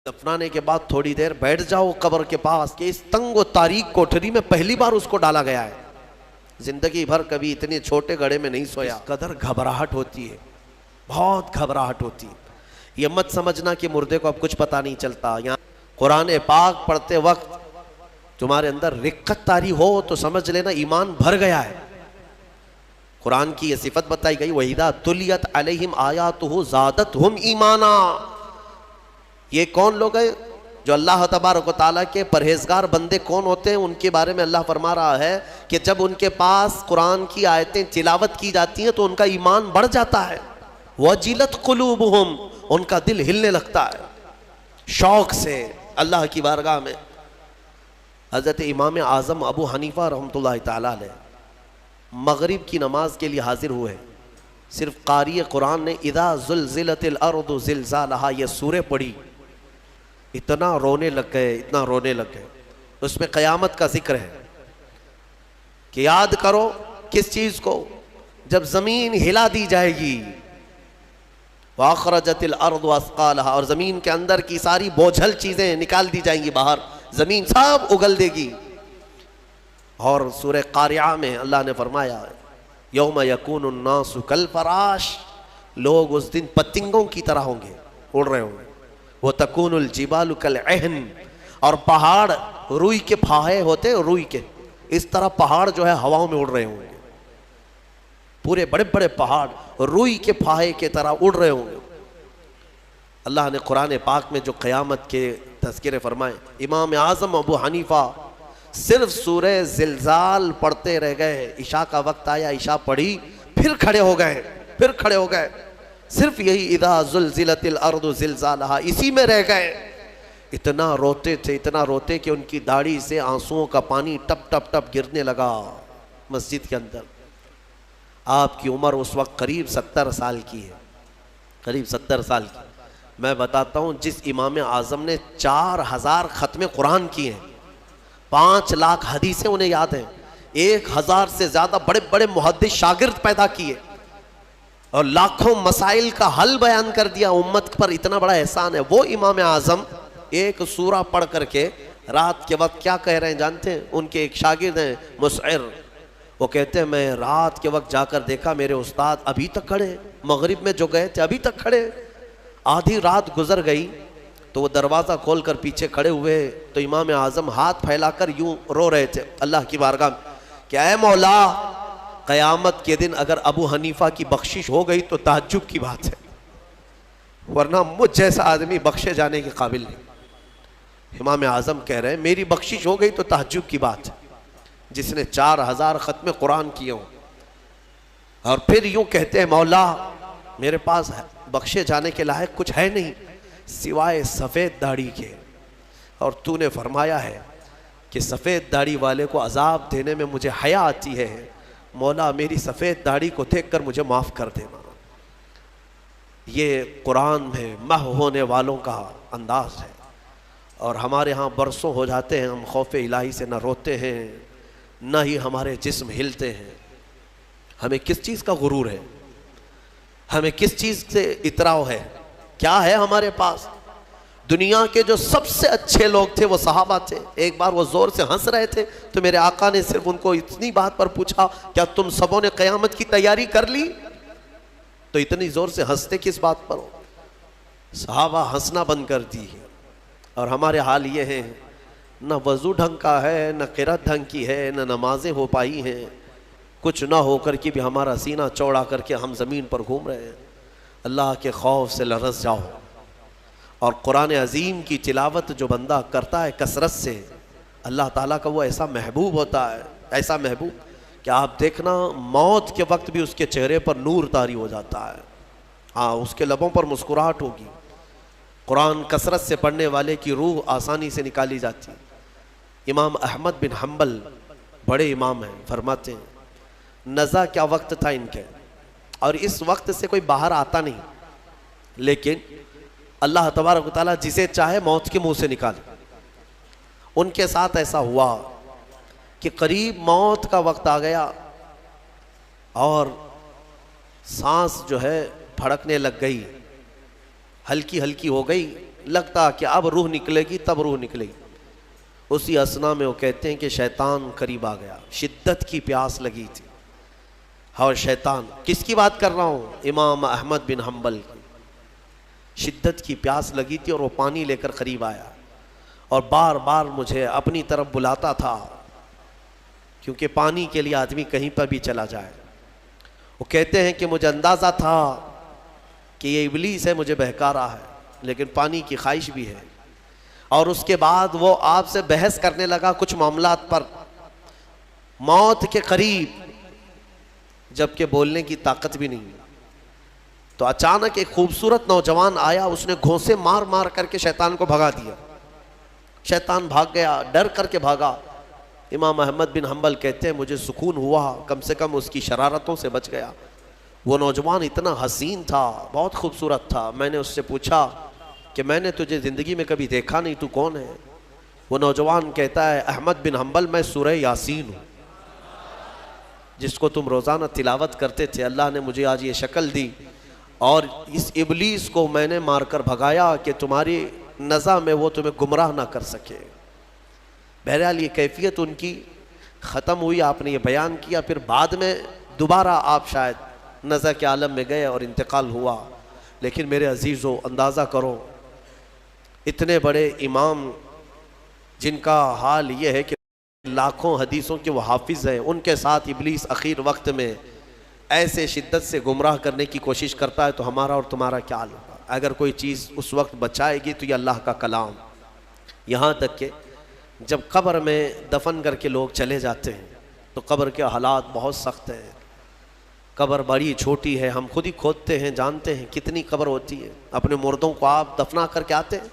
دفنانے کے بعد تھوڑی دیر بیٹھ جاؤ قبر کے پاس کہ اس تنگ و تاریک کوٹھری میں پہلی بار اس کو ڈالا گیا ہے. زندگی بھر کبھی اتنے چھوٹے گڑھے میں نہیں سویا. قدر گھبراہٹ ہوتی ہے, بہت گھبراہٹ ہوتی ہے. یہ مت سمجھنا کہ مردے کو اب کچھ پتہ نہیں چلتا. یہاں قرآن پاک پڑھتے وقت تمہارے اندر رقت طاری ہو تو سمجھ لینا ایمان بھر گیا ہے. قرآن کی یہ صفت بتائی گئی وَإِذَا تُلِيَتْ عَلَيْهِمْ آيَاتُهُ زَادَتْهُمْ ایمانا. یہ کون لوگ ہیں جو اللہ تبارک و تعالیٰ کے پرہیزگار بندے کون ہوتے ہیں؟ ان کے بارے میں اللہ فرما رہا ہے کہ جب ان کے پاس قرآن کی آیتیں تلاوت کی جاتی ہیں تو ان کا ایمان بڑھ جاتا ہے. وَجِلَتْ قُلُوبُهُمْ, ان کا دل ہلنے لگتا ہے شوق سے اللہ کی بارگاہ میں. حضرت امام اعظم ابو حنیفہ رحمۃ اللہ تعالیٰ علیہ مغرب کی نماز کے لیے حاضر ہوئے. صرف قاری قرآن نے اذا زلزلت الارض زلزالہا یہ سورہ پڑھی, اتنا رونے لگ گئے, اتنا رونے لگ گئے. اس میں قیامت کا ذکر ہے کہ یاد کرو کس چیز کو, جب زمین ہلا دی جائے گی. وَأَخْرَجَتِ الْأَرْضُ أَثْقَالَهَا, اور زمین کے اندر کی ساری بوجھل چیزیں نکال دی جائیں گی باہر, زمین سب اگل دے گی. اور سورہ قاریعہ میں اللہ نے فرمایا یوم یکون الناس کالفراش, لوگ اس دن پتنگوں کی طرح ہوں گے, اڑ رہے ہوں گے. وَتَكُونُ الْجِبَالُ كَالْعِهْنِ, اور پہاڑ روئی کے پھاہے ہوتے, روئی کے اس طرح پہاڑ جو ہے ہواؤں میں اڑ رہے ہوں گے. پورے بڑے بڑے پہاڑ روئی کے پھاہے کے طرح اڑ رہے ہوں گے. اللہ نے قرآن پاک میں جو قیامت کے تذکرے فرمائے, امام اعظم ابو حنیفہ صرف سورہ زلزال پڑھتے رہ گئے. عشاء کا وقت آیا, عشاء پڑھی, پھر کھڑے ہو گئے, صرف یہی اذا زلزلت الارض زلزالہا اسی میں رہ گئے. اتنا روتے تھے, اتنا روتے کہ ان کی داڑھی سے آنسوؤں کا پانی ٹپ ٹپ ٹپ گرنے لگا مسجد کے اندر. آپ کی عمر اس وقت قریب 70 سال کی ہے, قریب 70 سال کی. میں بتاتا ہوں جس امام اعظم نے 4000 ختم قرآن کیے ہیں, 5 لاکھ حدیثیں انہیں یاد ہیں, 1000 سے زیادہ بڑے بڑے محدث شاگرد پیدا کیے, اور لاکھوں مسائل کا حل بیان کر دیا امت پر. اتنا بڑا احسان ہے. وہ امام اعظم ایک سورہ پڑھ کر کے رات کے وقت کیا کہہ رہے ہیں جانتے ہیں؟ ان کے ایک شاگرد ہیں مسعر, وہ کہتے ہیں میں رات کے وقت جا کر دیکھا میرے استاد ابھی تک کھڑے, مغرب میں جو گئے تھے ابھی تک کھڑے. آدھی رات گزر گئی تو وہ دروازہ کھول کر پیچھے کھڑے ہوئے تو امام اعظم ہاتھ پھیلا کر یوں رو رہے تھے اللہ کی بارگاہ میں کہ اے مولا, قیامت کے دن اگر ابو حنیفہ کی بخشش ہو گئی تو تعجب کی بات ہے, ورنہ مجھ جیسا آدمی بخشے جانے کے قابل نہیں. امام اعظم کہہ رہے ہیں میری بخشش ہو گئی تو تعجب کی بات ہے, جس نے 4000 ختم قرآن کیے ہوں. اور پھر یوں کہتے ہیں مولا میرے پاس بخشے جانے کے لائق کچھ ہے نہیں سوائے سفید داڑھی کے, اور تو نے فرمایا ہے کہ سفید داڑھی والے کو عذاب دینے میں مجھے حیا آتی ہے, مولا میری سفید داڑھی کو دیکھ کر مجھے معاف کر دینا. یہ قرآن میں محو ہونے والوں کا انداز ہے. اور ہمارے ہاں برسوں ہو جاتے ہیں ہم خوف الہی سے نہ روتے ہیں نہ ہی ہمارے جسم ہلتے ہیں. ہمیں کس چیز کا غرور ہے, ہمیں کس چیز سے اتراؤ ہے, کیا ہے ہمارے پاس؟ دنیا کے جو سب سے اچھے لوگ تھے وہ صحابہ تھے. ایک بار وہ زور سے ہنس رہے تھے تو میرے آقا نے صرف ان کو اتنی بات پر پوچھا کیا تم سبوں نے قیامت کی تیاری کر لی؟ تو اتنی زور سے ہنستے کس بات پر ہو؟ صحابہ ہنسنا بند کر دی. اور ہمارے حال یہ ہے نہ وضو ڈھنگ کا ہے, نہ قرات ڈھنگ کی ہے, نہ نمازیں ہو پائی ہیں, کچھ نہ ہو کر کے بھی ہمارا سینہ چوڑا کر کے ہم زمین پر گھوم رہے ہیں. اللہ کے خوف سے لرز جاؤ. اور قرآن عظیم کی تلاوت جو بندہ کرتا ہے کثرت سے, اللہ تعالیٰ کا وہ ایسا محبوب ہوتا ہے, ایسا محبوب کہ آپ دیکھنا موت کے وقت بھی اس کے چہرے پر نور طاری ہو جاتا ہے. ہاں اس کے لبوں پر مسکراہٹ ہوگی. قرآن کثرت سے پڑھنے والے کی روح آسانی سے نکالی جاتی. امام احمد بن حنبل بڑے امام ہیں, فرماتے ہیں نزا کیا وقت تھا ان کے, اور اس وقت سے کوئی باہر آتا نہیں, لیکن اللہ تبارک و تعالیٰ جسے چاہے موت کے منہ سے نکالے. ان کے ساتھ ایسا ہوا کہ قریب موت کا وقت آ گیا اور سانس جو ہے پھڑکنے لگ گئی, ہلکی ہلکی ہو گئی لگتا کہ اب روح نکلے گی، تب روح نکلے گی، اسی اسنا میں وہ کہتے ہیں کہ شیطان قریب آ گیا، شدت کی پیاس لگی تھی، اور شیطان، کس کی بات کر رہا ہوں؟ امام احمد بن حنبل کی، شدت کی پیاس لگی تھی اور وہ پانی لے کر قریب آیا اور بار بار مجھے اپنی طرف بلاتا تھا، کیونکہ پانی کے لیے آدمی کہیں پر بھی چلا جائے۔ وہ کہتے ہیں کہ مجھے اندازہ تھا کہ یہ ابلیس ہے، مجھے بہکا رہا ہے، لیکن پانی کی خواہش بھی ہے۔ اور اس کے بعد وہ آپ سے بحث کرنے لگا کچھ معاملات پر، موت کے قریب، جبکہ بولنے کی طاقت بھی نہیں۔ تو اچانک ایک خوبصورت نوجوان آیا، اس نے گھونسے مار مار کر کے شیطان کو بھگا دیا، شیطان بھاگ گیا، ڈر کر کے بھاگا۔ امام احمد بن حنبل کہتے ہیں مجھے سکون ہوا، کم سے کم اس کی شرارتوں سے بچ گیا۔ وہ نوجوان اتنا حسین تھا، بہت خوبصورت تھا۔ میں نے اس سے پوچھا کہ میں نے تجھے زندگی میں کبھی دیکھا نہیں، تو کون ہے؟ وہ نوجوان کہتا ہے احمد بن حنبل، میں سورہ یاسین ہوں، جس کو تم روزانہ تلاوت کرتے تھے۔ اللہ نے مجھے آج یہ شکل دی اور اس ابلیس کو میں نے مار کر بھگایا کہ تمہاری نزع میں وہ تمہیں گمراہ نہ کر سکے۔ بہرحال یہ کیفیت ان کی ختم ہوئی، آپ نے یہ بیان کیا، پھر بعد میں دوبارہ آپ شاید نزع کے عالم میں گئے اور انتقال ہوا۔ لیکن میرے عزیزو، اندازہ کرو، اتنے بڑے امام جن کا حال یہ ہے کہ لاکھوں حدیثوں کے وہ حافظ ہیں، ان کے ساتھ ابلیس اخیر وقت میں ایسے شدت سے گمراہ کرنے کی کوشش کرتا ہے، تو ہمارا اور تمہارا کیا حال ہوگا؟ اگر کوئی چیز اس وقت بچائے گی تو یہ اللہ کا کلام۔ یہاں تک کہ جب قبر میں دفن کر کے لوگ چلے جاتے ہیں تو قبر کے حالات بہت سخت ہیں۔ قبر بڑی چھوٹی ہے، ہم خود ہی کھودتے ہیں، جانتے ہیں کتنی قبر ہوتی ہے۔ اپنے مردوں کو آپ دفنا کر کے آتے ہیں،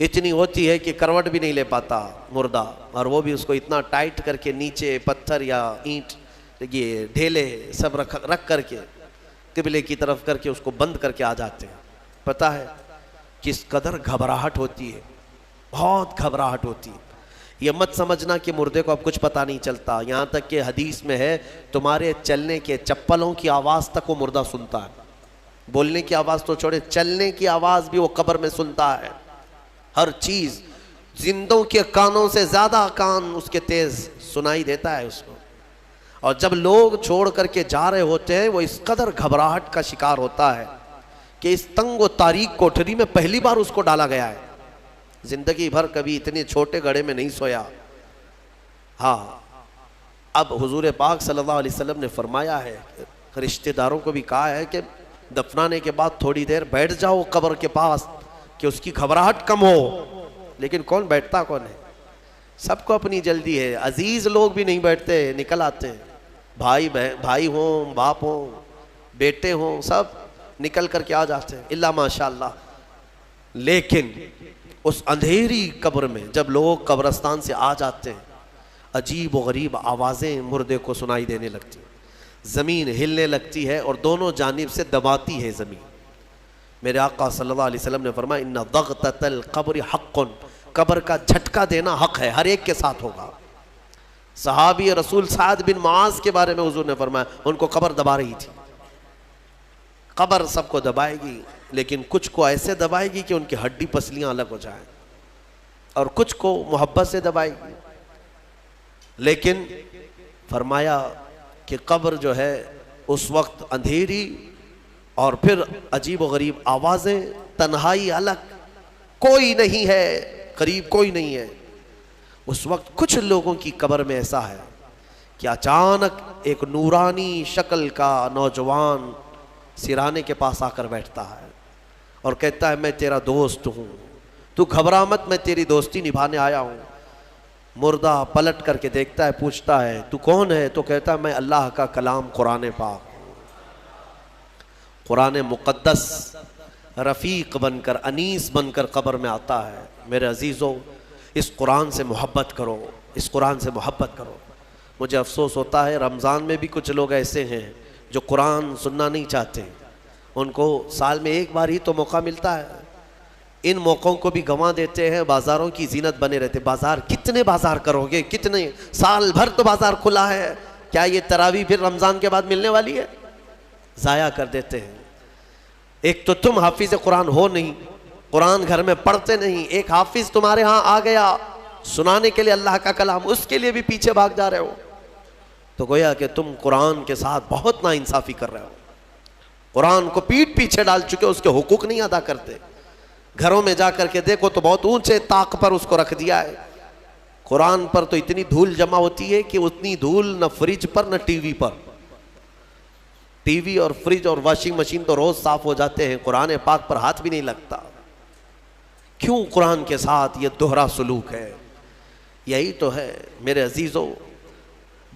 اتنی ہوتی ہے کہ کروٹ بھی نہیں لے پاتا مردہ، اور وہ بھی اس کو اتنا ٹائٹ کر کے نیچے پتھر یا اینٹ، یہ ڈھیلے سب رکھ کر کے قبلے کی طرف کر کے اس کو بند کر کے آ جاتے ہیں۔ پتہ ہے کس قدر گھبراہٹ ہوتی ہے، بہت گھبراہٹ ہوتی ہے۔ یہ مت سمجھنا کہ مردے کو اب کچھ پتہ نہیں چلتا، یہاں تک کہ حدیث میں ہے تمہارے چلنے کے چپلوں کی آواز تک وہ مردہ سنتا ہے۔ بولنے کی آواز تو چھوڑے، چلنے کی آواز بھی وہ قبر میں سنتا ہے۔ ہر چیز، زندوں کے کانوں سے زیادہ کان اس کے تیز سنائی دیتا ہے اس کو۔ اور جب لوگ چھوڑ کر کے جا رہے ہوتے ہیں، وہ اس قدر گھبراہٹ کا شکار ہوتا ہے کہ اس تنگ و تاریک کوٹھری میں پہلی بار اس کو ڈالا گیا ہے۔ زندگی بھر کبھی اتنے چھوٹے گڑھے میں نہیں سویا۔ ہاں، اب حضور پاک صلی اللہ علیہ وسلم نے فرمایا ہے، رشتہ داروں کو بھی کہا ہے کہ دفنانے کے بعد تھوڑی دیر بیٹھ جاؤ قبر کے پاس کہ اس کی گھبراہٹ کم ہو۔ لیکن کون بیٹھتا کون ہے؟ سب کو اپنی جلدی ہے، عزیز لوگ بھی نہیں بیٹھتے، نکل آتے ہیں، بھائی ہوں، باپ ہوں، بیٹے ہوں، سب نکل کر کے آ جاتے ہیں، اللہ ماشاءاللہ۔ لیکن اس اندھیری قبر میں جب لوگ قبرستان سے آ جاتے ہیں، عجیب و غریب آوازیں مردے کو سنائی دینے لگتی ہیں، زمین ہلنے لگتی ہے اور دونوں جانب سے دباتی ہے زمین۔ میرے آقا صلی اللہ علیہ وسلم نے فرمایا ان ضغطۃ القبر حق، قبر کا جھٹکا دینا حق ہے، ہر ایک کے ساتھ ہوگا۔ صحابی رسول سعد بن معاذ کے بارے میں حضور نے فرمایا ان کو قبر دبا رہی تھی۔ قبر سب کو دبائے گی، لیکن کچھ کو ایسے دبائے گی کہ ان کی ہڈی پسلیاں الگ ہو جائیں، اور کچھ کو محبت سے دبائے گی۔ لیکن فرمایا کہ قبر جو ہے اس وقت اندھیری، اور پھر عجیب و غریب آوازیں، تنہائی الگ، کوئی نہیں ہے قریب، کوئی نہیں ہے۔ اس وقت کچھ لوگوں کی قبر میں ایسا ہے کہ اچانک ایک نورانی شکل کا نوجوان سرانے کے پاس آ کر بیٹھتا ہے اور کہتا ہے میں تیرا دوست ہوں، تو گھبرا مت، میں تیری دوستی نبھانے آیا ہوں۔ مردہ پلٹ کر کے دیکھتا ہے، پوچھتا ہے تو کون ہے؟ تو کہتا ہے میں اللہ کا کلام قرآن پاک، قرآن مقدس رفیق بن کر، انیس بن کر قبر میں آتا ہے۔ میرے عزیزو، اس قرآن سے محبت کرو، اس قرآن سے محبت کرو۔ مجھے افسوس ہوتا ہے رمضان میں بھی کچھ لوگ ایسے ہیں جو قرآن سننا نہیں چاہتے، ان کو سال میں ایک بار ہی تو موقع ملتا ہے، ان موقعوں کو بھی گنوا دیتے ہیں، بازاروں کی زینت بنے رہتے۔ بازار کتنے بازار کرو گے؟ کتنے؟ سال بھر تو بازار کھلا ہے، کیا یہ تراویح پھر رمضان کے بعد ملنے والی ہے؟ ضائع کر دیتے ہیں۔ ایک تو تم حافظ قرآن ہو نہیں، قرآن گھر میں پڑھتے نہیں، ایک حافظ تمہارے ہاں آ گیا سنانے کے لیے اللہ کا کلام، اس کے لیے بھی پیچھے بھاگ جا رہے ہو، تو گویا کہ تم قرآن کے ساتھ بہت ناانصافی کر رہے ہو، قرآن کو پیٹھ پیچھے ڈال چکے، اس کے حقوق نہیں ادا کرتے۔ گھروں میں جا کر کے دیکھو تو بہت اونچے طاق پر اس کو رکھ دیا ہے، قرآن پر تو اتنی دھول جمع ہوتی ہے کہ اتنی دھول نہ فریج پر نہ ٹی وی پر، ٹی وی اور فریج اور واشنگ مشین تو روز صاف ہو جاتے ہیں، قرآن پاک پر ہاتھ بھی نہیں لگتا۔ کیوں قرآن کے ساتھ یہ دوہرا سلوک ہے؟ یہی تو ہے میرے عزیزو،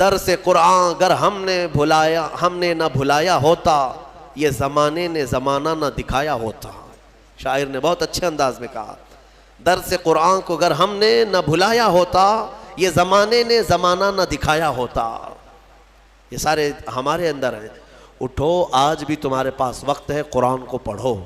درس قرآن اگر ہم نے نہ بھلایا ہوتا، یہ زمانے نے زمانہ نہ دکھایا ہوتا۔ شاعر نے بہت اچھے انداز میں کہا، درس قرآن کو اگر ہم نے نہ بھلایا ہوتا، یہ زمانے نے زمانہ نہ دکھایا ہوتا۔ یہ سارے ہمارے اندر ہیں۔ اٹھو، آج بھی تمہارے پاس وقت ہے، قرآن کو پڑھو۔